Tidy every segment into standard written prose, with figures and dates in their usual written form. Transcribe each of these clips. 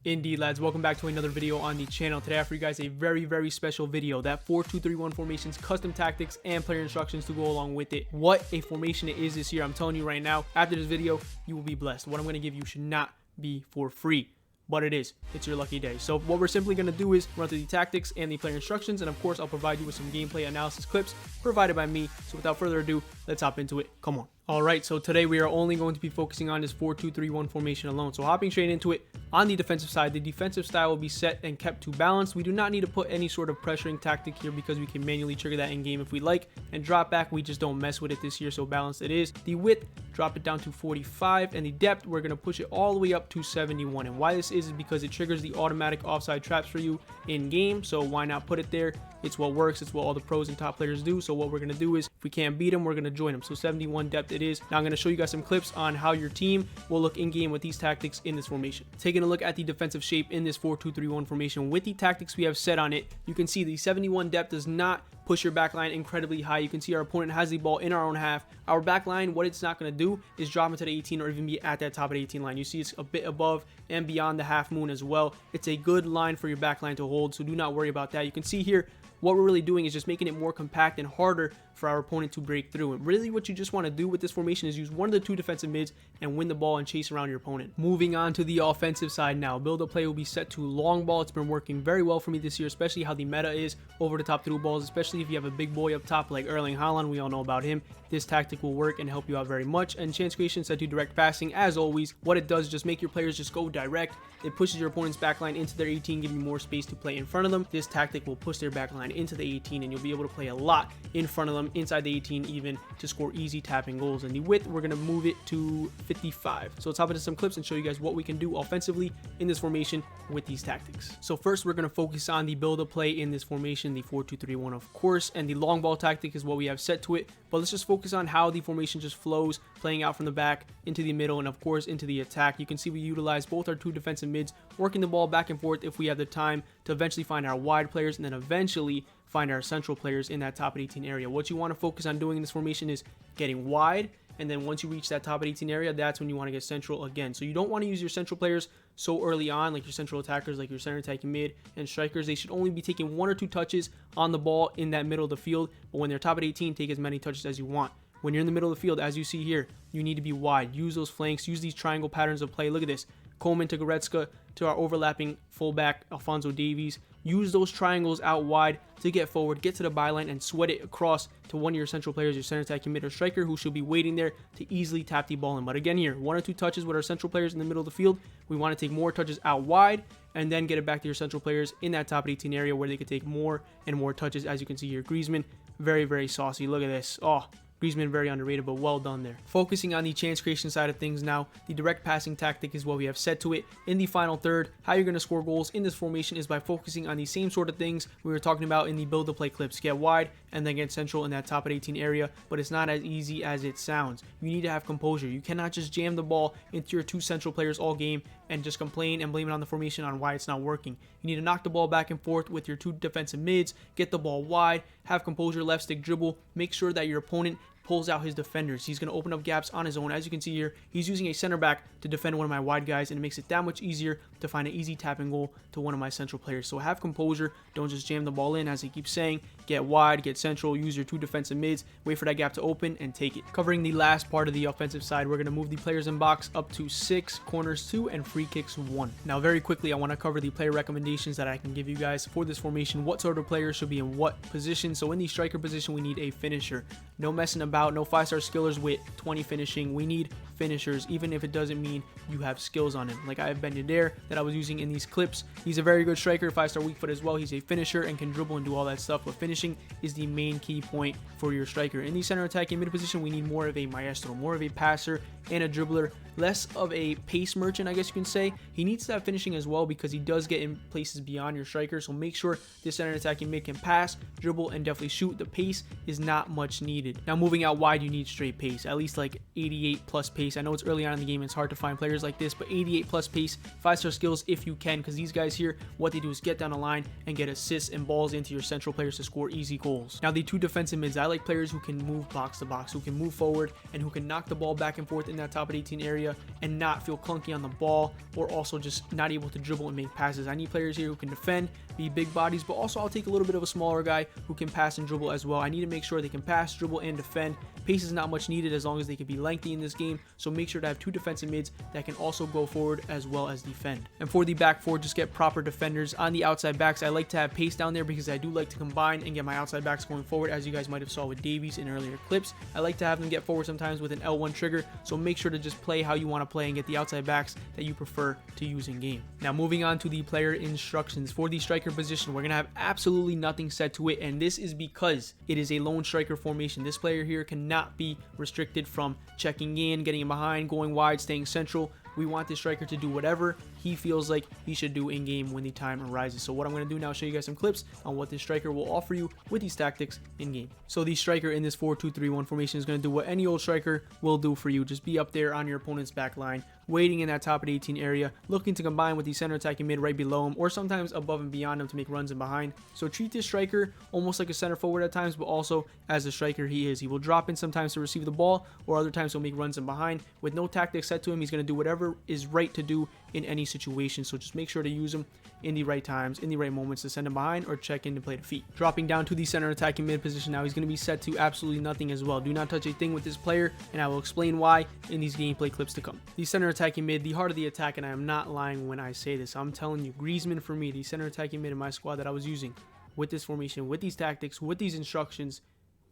Indeed, lads, welcome back to another video on the channel. Today I have for you guys a very special video, that 4-2-3-1 formations, custom tactics, and player instructions to go along with it. What a formation it is this year. I'm telling you right now, after this video, you will be blessed. What I'm going to give you should not be for free, but it is. It's your lucky day. So what we're simply going to do is run through the tactics and the player instructions, and of course I'll provide you with some gameplay analysis clips provided by me. So without further ado, let's hop into it. Come on. Alright, so today we are only going to be focusing on this 4-2-3-1 formation alone. So hopping straight into it, on the defensive side, the defensive style will be set and kept to balance. We do not need to put any sort of pressuring tactic here because we can manually trigger that in game if we like. And drop back, we just don't mess with it this year, so balanced it is. The width, drop it down to 45, and the depth, we're going to push it all the way up to 71. And why this is because it triggers the automatic offside traps for you in game, so why not put it there? It's what works. It's what all the pros and top players do. So what we're going to do is, if we can't beat them, we're going to join them. So 71 depth it is. Now I'm going to show you guys some clips on how your team will look in game with these tactics in this formation. Taking a look at the defensive shape in this 4-2-3-1 formation with the tactics we have set on it, you can see the 71 depth does not push your back line incredibly high. You can see our opponent has the ball in our own half. Our back line, what it's not going to do is drop into the 18 or even be at that top of the 18 line. You see it's a bit above and beyond the half moon as well. It's a good line for your back line to hold, so do not worry about that. You can see here what we're really doing is just making it more compact and harder for our opponent to break through. And really what you just want to do with this formation is use one of the two defensive mids and win the ball and chase around your opponent. Moving on to the offensive side now, build-up play will be set to long ball. It's been working very well for me this year, especially how the meta is over the top through balls, especially if you have a big boy up top like Erling Haaland. We all know about him. This tactic will work and help you out very much. And chance creation set to direct passing. As always, what it does is just make your players just go direct. It pushes your opponent's backline into their 18, giving you more space to play in front of them. This tactic will push their backline into the 18, and you'll be able to play a lot in front of them, inside the 18 even, to score easy tapping goals. And the width, we're going to move it to 55. So let's hop into some clips and show you guys what we can do offensively in this formation with these tactics. So first, we're going to focus on the build-up play in this formation, the 4-2-3-1 of course, and the long ball tactic is what we have set to it. But let's just focus on how the formation just flows, playing out from the back into the middle and of course into the attack. You can see we utilize both our two defensive mids, working the ball back and forth if we have the time to eventually find our wide players and then eventually find our central players in that top of 18 area. What you want to focus on doing in this formation is getting wide, and then once you reach that top of 18 area, that's when you want to get central again. So you don't want to use your central players so early on, like your central attackers, like your center attacking mid and strikers. They should only be taking 1 or 2 touches on the ball in that middle of the field, but when they're top of 18, take as many touches as you want. When you're in the middle of the field, as you see here, you need to be wide. Use those flanks, use these triangle patterns of play. Look at this. Coleman to Goretzka to our overlapping fullback Alphonso Davies. Use those triangles out wide to get forward, get to the byline, and sweat it across to one of your central players, your center attacking mid or striker, who should be waiting there to easily tap the ball in. But again here, 1 or 2 touches with our central players in the middle of the field. We want to take more touches out wide and then get it back to your central players in that top 18 area where they could take more and more touches. As you can see here, Griezmann, very saucy. Look at this. Oh, Griezmann very underrated, but well done there. Focusing on the chance creation side of things now, the direct passing tactic is what we have set to it in the final third. How you're going to score goals in this formation is by focusing on the same sort of things we were talking about in the build to play clips. Get wide and then get central in that top of 18 area, but it's not as easy as it sounds. You need to have composure. You cannot just jam the ball into your 2 central players all game and just complain and blame it on the formation on why it's not working. You need to knock the ball back and forth with your 2 defensive mids, get the ball wide, have composure, left stick dribble, make sure that your opponent pulls out his defenders. He's going to open up gaps on his own. As you can see here, he's using a center back to defend one of my wide guys, and it makes it that much easier to find an easy tapping goal to one of my central players. So have composure. Don't just jam the ball in, as he keeps saying. Get wide, get central, use your 2 defensive mids, wait for that gap to open, and take it. Covering the last part of the offensive side, we're going to move the players in box up to 6, corners 2, and free kicks 1. Now, very quickly, I want to cover the player recommendations that I can give you guys for this formation. What sort of players should be in what position? So in the striker position, we need a finisher. No messing about, no 5-star skillers with 20 finishing. We need finishers, even if it doesn't mean you have skills on him. Like I have Ben Yedder that I was using in these clips. He's a very good striker, 5-star weak foot as well. He's a finisher and can dribble and do all that stuff, but finishing is the main key point for your striker. In the center attacking mid position, we need more of a maestro, more of a passer and a dribbler, less of a pace merchant, I guess you can say. He needs to have finishing as well because he does get in places beyond your striker, so make sure this center attacking mid can pass, dribble, and definitely shoot. The pace is not much needed. Now moving out wide, you need straight pace, at least like 88 plus pace. I know it's early on in the game, it's hard to find players like this, but 88 plus pace, 5-star skills if you can, because these guys here, what they do is get down the line and get assists and balls into your central players to score easy goals. Now, the two defensive mids, I like players who can move box to box, who can move forward, and who can knock the ball back and forth in that top of 18 area and not feel clunky on the ball, or also just not able to dribble and make passes. I need players here who can defend, be big bodies, but also I'll take a little bit of a smaller guy who can pass and dribble as well. I need to make sure they can pass, dribble, and defend. Pace is not much needed as long as they can be lengthy in this game, so make sure to have two defensive mids that can also go forward as well as defend. And for the back four, just get proper defenders. On the outside backs, I like to have pace down there because I do like to combine and get my outside backs going forward, as you guys might have saw with Davies in earlier clips. I like to have them get forward sometimes with an L1 trigger, so make sure to just play how you want to play and get the outside backs that you prefer to use in game. Now, moving on to the player instructions. For the striker position, we're going to have absolutely nothing set to it, and this is because it is a lone striker formation. This player here cannot be restricted from checking in, getting in behind, going wide, staying central. We want this striker to do whatever he feels like he should do in game when the time arises. So what I'm going to do now is show you guys some clips on what this striker will offer you with these tactics in game. So the striker in this 4-2-3-1 formation is going to do what any old striker will do for you. Just be up there on your opponent's back line, waiting in that top of the 18 area, looking to combine with the center attacking mid right below him, or sometimes above and beyond him to make runs in behind. So treat this striker almost like a center forward at times, but also as the striker he is. He will drop in sometimes to receive the ball, or other times he'll make runs in behind. With no tactics set to him, he's going to do whatever is right to do in any situation. So just make sure to use him in the right times, in the right moments, to send him behind or check in to play the feet. Dropping down to the center attacking mid position now, he's going to be set to absolutely nothing as well. Do not touch a thing with this player, and I will explain why in these gameplay clips to come. The center attacking mid, the heart of the attack, and I am not lying when I say this. I'm telling you, Griezmann for me, the center attacking mid in my squad that I was using with this formation, with these tactics, with these instructions,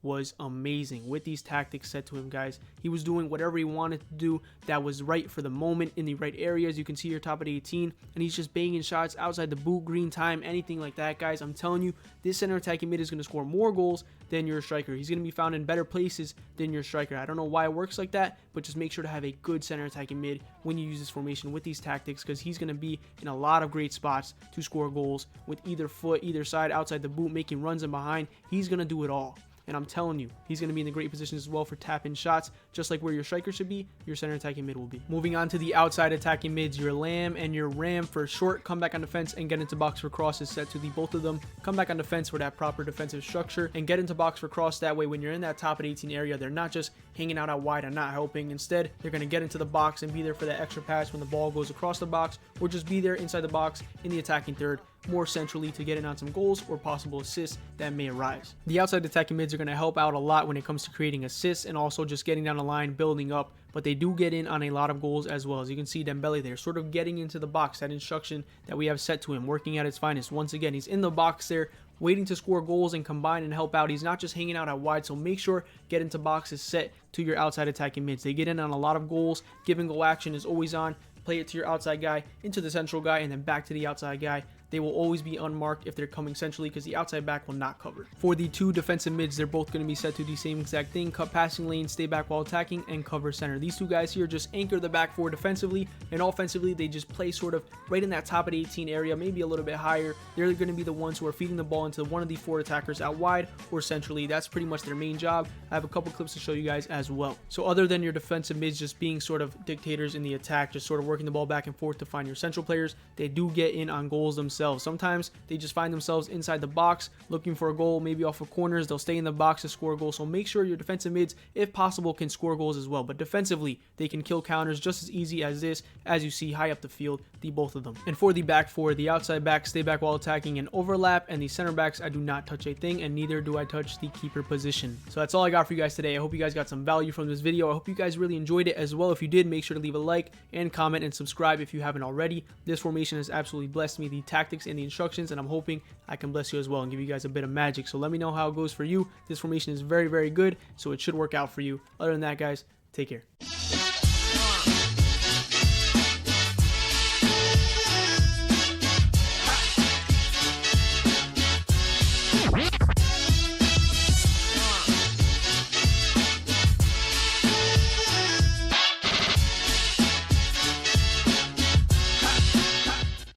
was amazing. With these tactics set to him, guys, he was doing whatever he wanted to do that was right for the moment in the right areas. You can see your top of the 18, and he's just banging shots outside the boot, green time, anything like that, guys. I'm telling you, this center attacking mid is going to score more goals than your striker. He's going to be found in better places than your striker. I don't know why it works like that, but just make sure to have a good center attacking mid when you use this formation with these tactics, because he's going to be in a lot of great spots to score goals with either foot, either side, outside the boot, making runs in behind. He's going to do it all. And I'm telling you, he's going to be in the great positions as well for tap-in shots, just like where your striker should be, your center attacking mid will be. Moving on to the outside attacking mids, your Lamb and your Ram for short, come back on defense and get into box for cross is set to the both of them. Come back on defense for that proper defensive structure and get into box for cross. That way, when you're in that top of the 18 area, they're not just hanging out wide and not helping. Instead, they're going to get into the box and be there for that extra pass when the ball goes across the box, or just be there inside the box in the attacking third, more centrally, to get in on some goals or possible assists that may arise. The outside attacking mids are going to help out a lot when it comes to creating assists and also just getting down the line, building up, but they do get in on a lot of goals as well. As you can see, Dembele there sort of getting into the box, that instruction that we have set to him, working at its finest. Once again, he's in the box there, waiting to score goals and combine and help out. He's not just hanging out wide, so make sure get into box is set to your outside attacking mids. They get in on a lot of goals. Give and go action is always on. Play it to your outside guy, into the central guy, and then back to the outside guy. They will always be unmarked if they're coming centrally, because the outside back will not cover. For the two defensive mids, they're both going to be set to the same exact thing: cut passing lane, stay back while attacking, and cover center. These two guys here just anchor the back four defensively, and offensively they just play sort of right in that top of the 18 area, maybe a little bit higher. They're going to be the ones who are feeding the ball into one of the four attackers out wide or centrally. That's pretty much their main job. I have a couple clips to show you guys as well. So other than your defensive mids just being sort of dictators in the attack, just sort of working the ball back and forth to find your central players, they do get in on goals themselves. Sometimes they just find themselves inside the box looking for a goal, maybe off of corners. They'll stay in the box to score a goal. So make sure your defensive mids, if possible, can score goals as well. But defensively, they can kill counters just as easy as this, as you see high up the field, the both of them. And for the back four, the outside backs stay back while attacking and overlap, and the center backs, I do not touch a thing, and neither do I touch the keeper position. So that's all I got for you guys today. I hope you guys got some value from this video. I hope you guys really enjoyed it as well. If you did, make sure to leave a like and comment and subscribe if you haven't already. This formation has absolutely blessed me, the tactics and the instructions, and I'm hoping I can bless you as well and give you guys a bit of magic. So let me know how it goes for you. This formation is very, very good, so it should work out for you. Other than that, guys, take care.